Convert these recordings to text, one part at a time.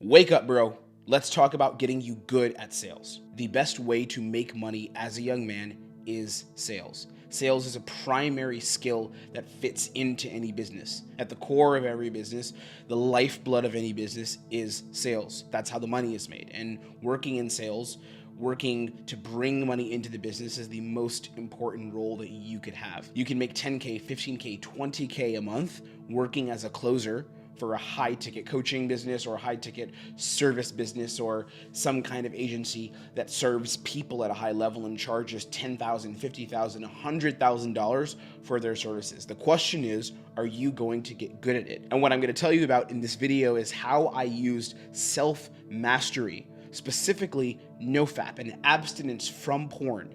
Wake up, bro. Let's talk about getting you good at sales. The best way to make money as a young man is sales. Sales is a primary skill that fits into any business. At the core of every business, the lifeblood of any business is sales. That's how the money is made. And working in sales, working to bring money into the business is the most important role that you could have. You can make 10K, 15K, 20K a month working as a closer for a high ticket coaching business or a high ticket service business or some kind of agency that serves people at a high level and charges $10,000, $50,000, $100,000 for their services. The question is, are you going to get good at it? And what I'm going to tell you about in this video is how I used self-mastery, specifically NoFap and abstinence from porn,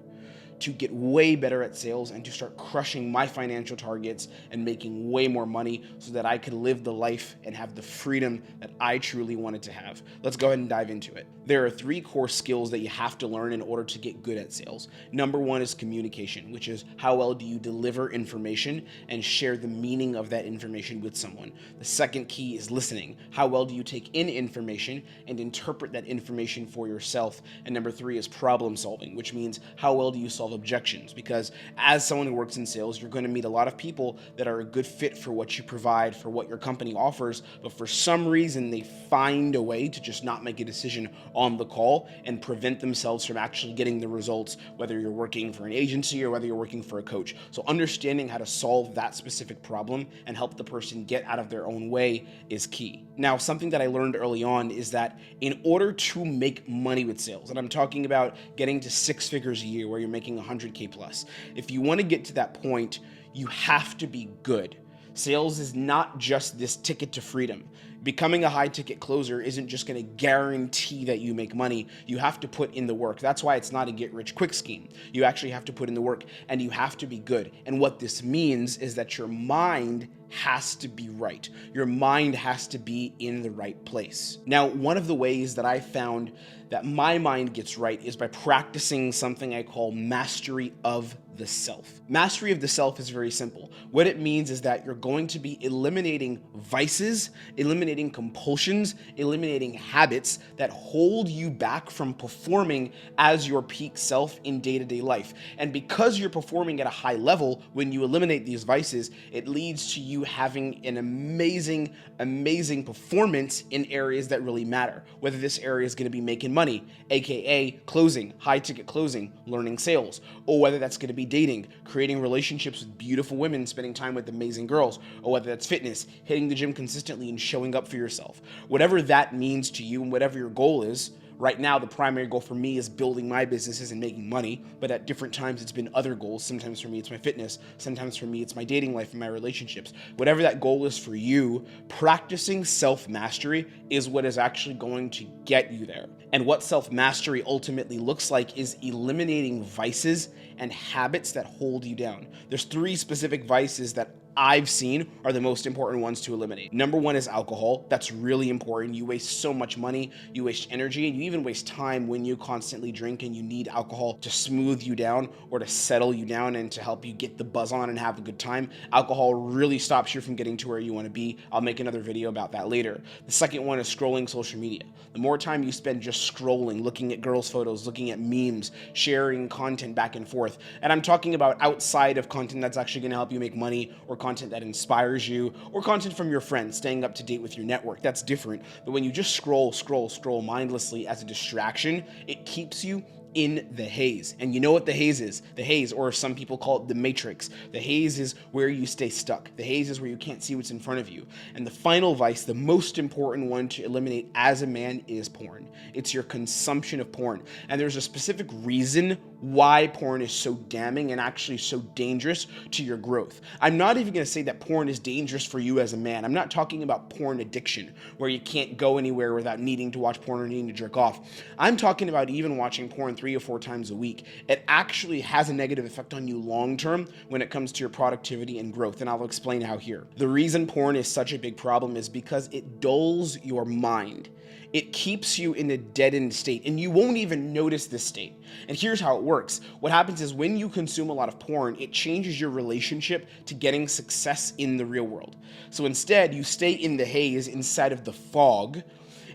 to get way better at sales and to start crushing my financial targets and making way more money so that I could live the life and have the freedom that I truly wanted to have. Let's go ahead and dive into it. There are 3 core skills that you have to learn in order to get good at sales. Number 1 is communication, which is how well do you deliver information and share the meaning of that information with someone. The second key is listening. How well do you take in information and interpret that information for yourself? And number 3 is problem solving, which means how well do you solve objections, because as someone who works in sales, you're going to meet a lot of people that are a good fit for what you provide, for what your company offers, but for some reason they find a way to just not make a decision on the call and prevent themselves from actually getting the results, whether you're working for an agency or whether you're working for a coach. So understanding how to solve that specific problem and help the person get out of their own way is key. Now, something that I learned early on is that in order to make money with sales, and I'm talking about getting to 6 figures a year where you're making 100K plus, if you want to get to that point, you have to be good. Sales is not just this ticket to freedom. Becoming a high ticket closer isn't just going to guarantee that you make money. You have to put in the work. That's why it's not a get rich quick scheme. You actually have to put in the work and you have to be good. And what this means is that your mind has to be right. Your mind has to be in the right place. Now, one of the ways that I found that my mind gets right is by practicing something I call mastery of the self. Mastery of the self is very simple. What it means is that you're going to be eliminating vices, eliminating compulsions, eliminating habits that hold you back from performing as your peak self in day-to-day life. And because you're performing at a high level, when you eliminate these vices, it leads to you having an amazing performance in areas that really matter. Whether this area is going to be making money, aka closing, high ticket closing, learning sales, or whether that's going to be dating, creating relationships with beautiful women, spending time with amazing girls, or whether that's fitness, hitting the gym consistently and showing up for yourself. Whatever that means to you and whatever your goal is. Right now, the primary goal for me is building my businesses and making money, but at different times it's been other goals. Sometimes for me it's my fitness, sometimes for me it's my dating life and my relationships. Whatever that goal is for you, practicing self-mastery is what is actually going to get you there. And what self-mastery ultimately looks like is eliminating vices and habits that hold you down. There's 3 specific vices that I've seen are the most important ones to eliminate. Number 1 is alcohol. That's really important. You waste so much money, you waste energy, and you even waste time when you constantly drink and you need alcohol to smooth you down or to settle you down and to help you get the buzz on and have a good time. Alcohol really stops you from getting to where you want to be. I'll make another video about that later. The second one is scrolling social media. The more time you spend just scrolling, looking at girls' photos, looking at memes, sharing content back and forth, and I'm talking about outside of content that's actually going to help you make money or content that inspires you, or content from your friends, staying up to date with your network. That's different. But when you just scroll mindlessly as a distraction, it keeps you in the haze. And you know what the haze is? The haze, or some people call it the matrix. The haze is where you stay stuck. The haze is where you can't see what's in front of you. And the final vice, the most important one to eliminate as a man, is porn. It's your consumption of porn. And there's a specific reason why porn is so damning and actually so dangerous to your growth. I'm not even going to say that porn is dangerous for you as a man. I'm not talking about porn addiction, where you can't go anywhere without needing to watch porn or needing to jerk off. I'm talking about even watching porn 3 or 4 times a week. It actually has a negative effect on you long term when it comes to your productivity and growth, and I'll explain how here. The reason porn is such a big problem is because it dulls your mind. It keeps you in a dead-end state, and you won't even notice this state. And here's how it works. What happens is when you consume a lot of porn, it changes your relationship to getting success in the real world. So instead, you stay in the haze inside of the fog,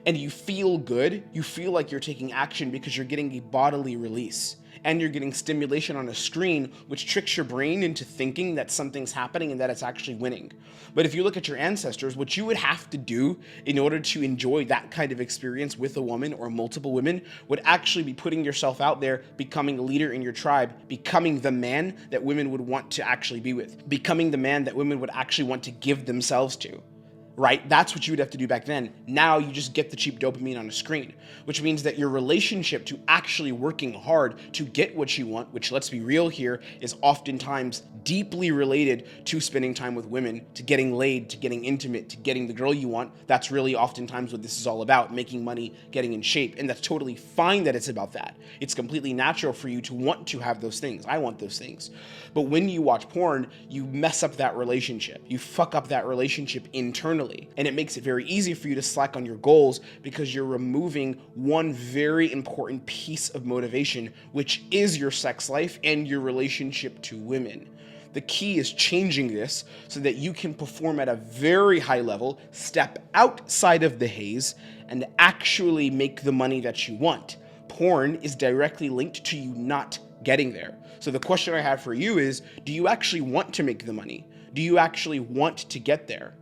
and you feel good, you feel like you're taking action because you're getting a bodily release and you're getting stimulation on a screen, which tricks your brain into thinking that something's happening and that it's actually winning. But if you look at your ancestors, what you would have to do in order to enjoy that kind of experience with a woman or multiple women would actually be putting yourself out there, becoming a leader in your tribe, becoming the man that women would want to actually be with, becoming the man that women would actually want to give themselves to. Right? That's what you would have to do back then. Now you just get the cheap dopamine on a screen, which means that your relationship to actually working hard to get what you want, which, let's be real here, is oftentimes deeply related to spending time with women, to getting laid, to getting intimate, to getting the girl you want. That's really oftentimes what this is all about: making money, getting in shape. And that's totally fine that it's about that. It's completely natural for you to want to have those things. I want those things. But when you watch porn, you mess up that relationship. You fuck up that relationship internally. And it makes it very easy for you to slack on your goals because you're removing one very important piece of motivation, which is your sex life and your relationship to women. The key is changing this so that you can perform at a very high level, step outside of the haze, and actually make the money that you want. Porn is directly linked to you not getting there. So the question I have for you is, do you actually want to make the money? Do you actually want to get there?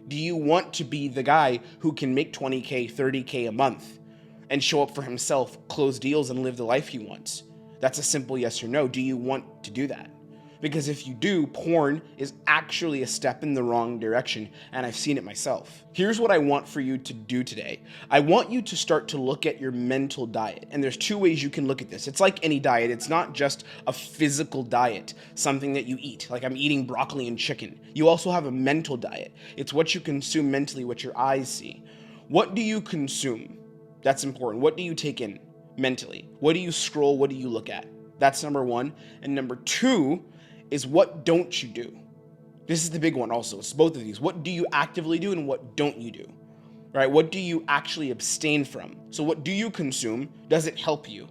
Do you want to be the guy who can make 20K, 30K a month and show up for himself, close deals, and live the life he wants? That's a simple yes or no. Do you want to do that? Because if you do, porn is actually a step in the wrong direction, and I've seen it myself. Here's what I want for you to do today. I want you to start to look at your mental diet, and there's two ways you can look at this. It's like any diet. It's not just a physical diet, something that you eat, like I'm eating broccoli and chicken. You also have a mental diet. It's what you consume mentally, what your eyes see. What do you consume? That's important. What do you take in mentally? What do you scroll? What do you look at? That's number one. And number two is, what don't you do? This is the big one also. It's both of these. What do you actively do and what don't you do? Right? What do you actually abstain from? So what do you consume? Does it help you?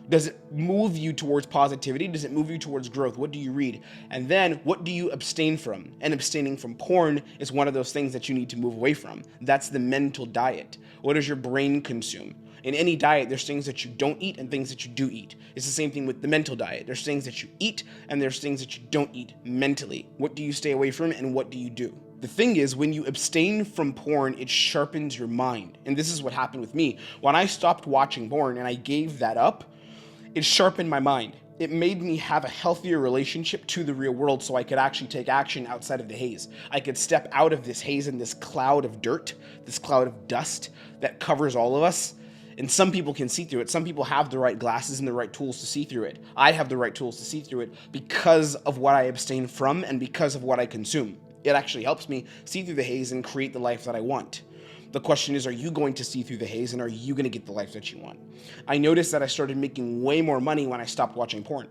Does it move you towards positivity? Does it move you towards growth? What do you read? And then what do you abstain from? And abstaining from porn is one of those things that you need to move away from. That's the mental diet. What does your brain consume? In any diet, there's things that you don't eat and things that you do eat. It's the same thing with the mental diet. There's things that you eat and there's things that you don't eat mentally. What do you stay away from and what do you do? The thing is, when you abstain from porn, it sharpens your mind. And this is what happened with me. When I stopped watching porn and I gave that up, it sharpened my mind. It made me have a healthier relationship to the real world so I could actually take action outside of the haze. I could step out of this haze and this cloud of dirt, this cloud of dust that covers all of us. And some people can see through it. Some people have the right glasses and the right tools to see through it. I have the right tools to see through it because of what I abstain from and because of what I consume. It actually helps me see through the haze and create the life that I want. The question is, are you going to see through the haze and are you going to get the life that you want? I noticed that I started making way more money when I stopped watching porn.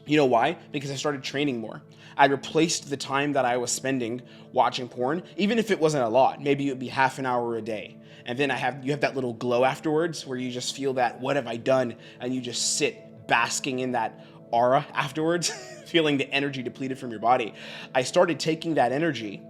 You know why? Because I started training more. I replaced the time that I was spending watching porn, even if it wasn't a lot. Maybe it would be half an hour a day. And then you have that little glow afterwards where you just feel that, what have I done? And you just sit basking in that aura afterwards, feeling the energy depleted from your body. I started taking that energy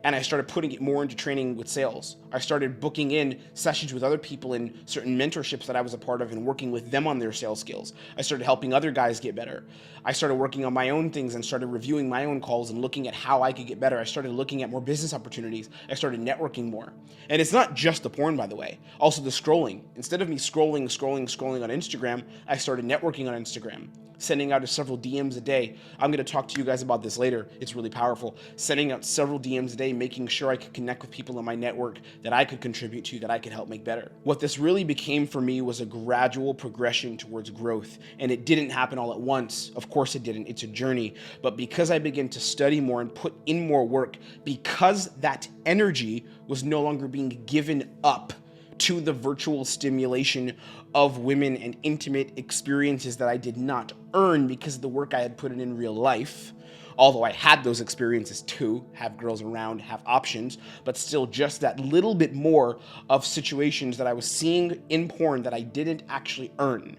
and I started putting it more into training with sales. I started booking in sessions with other people in certain mentorships that I was a part of and working with them on their sales skills. I started helping other guys get better. I started working on my own things and started reviewing my own calls and looking at how I could get better. I started looking at more business opportunities. I started networking more. And it's not just the porn, by the way. Also the scrolling. Instead of me scrolling on Instagram, I started networking on Instagram, sending out several DMs a day. I'm going to talk to you guys about this later. It's really powerful. Sending out several DMs a day, making sure I could connect with people in my network that I could contribute to, that I could help make better. What this really became for me was a gradual progression towards growth. And it didn't happen all at once. Of course it didn't. It's a journey. But because I began to study more and put in more work, because that energy was no longer being given up to the virtual stimulation of women and intimate experiences that I did not earn because of the work I had put in real life. Although I had those experiences too, have girls around, have options, but still just that little bit more of situations that I was seeing in porn that I didn't actually earn.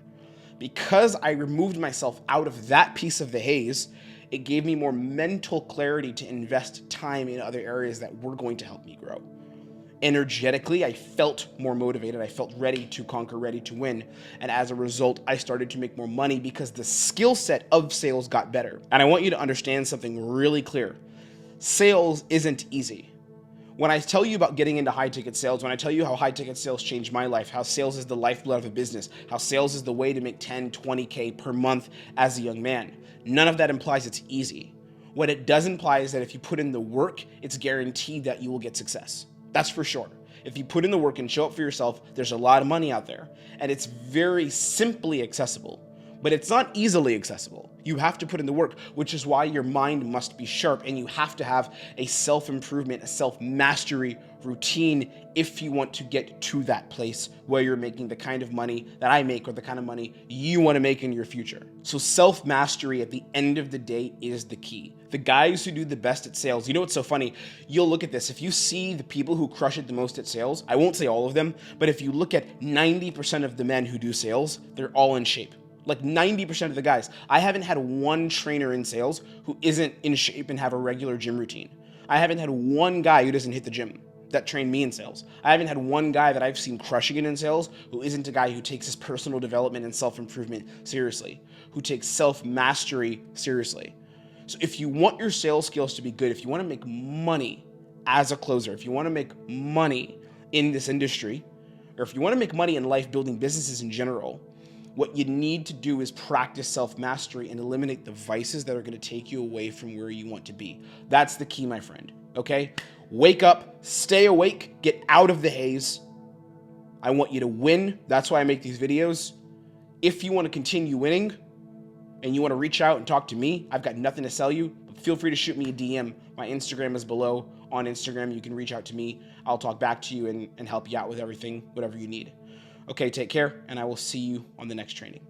Because I removed myself out of that piece of the haze, it gave me more mental clarity to invest time in other areas that were going to help me grow. Energetically, I felt more motivated. I felt ready to conquer, ready to win. And as a result, I started to make more money because the skill set of sales got better. And I want you to understand something really clear. Sales isn't easy. When I tell you about getting into high ticket sales, when I tell you how high ticket sales changed my life, how sales is the lifeblood of a business, how sales is the way to make 10, 20K per month as a young man, none of that implies it's easy. What it does imply is that if you put in the work, it's guaranteed that you will get success. That's for sure. If you put in the work and show up for yourself, there's a lot of money out there, and it's very simply accessible. But it's not easily accessible. You have to put in the work, which is why your mind must be sharp, and you have to have a self-improvement, a self-mastery routine if you want to get to that place where you're making the kind of money that I make or the kind of money you want to make in your future. So self-mastery at the end of the day is the key. The guys who do the best at sales, you know what's so funny? You'll look at this. If you see the people who crush it the most at sales, I won't say all of them, but if you look at 90% of the men who do sales, they're all in shape. Like 90% of the guys. I haven't had one trainer in sales who isn't in shape and have a regular gym routine. I haven't had one guy who doesn't hit the gym that trained me in sales. I haven't had one guy that I've seen crushing it in sales who isn't a guy who takes his personal development and self-improvement seriously, who takes self-mastery seriously. So if you want your sales skills to be good, if you want to make money as a closer, if you want to make money in this industry, or if you want to make money in life building businesses in general, what you need to do is practice self-mastery and eliminate the vices that are going to take you away from where you want to be. That's the key, my friend, okay? Wake up, stay awake, get out of the haze. I want you to win. That's why I make these videos. If you want to continue winning and you want to reach out and talk to me, I've got nothing to sell you, but feel free to shoot me a DM. My Instagram is below. On Instagram, you can reach out to me. I'll talk back to you and help you out with everything, whatever you need. Okay, take care, and I will see you on the next training.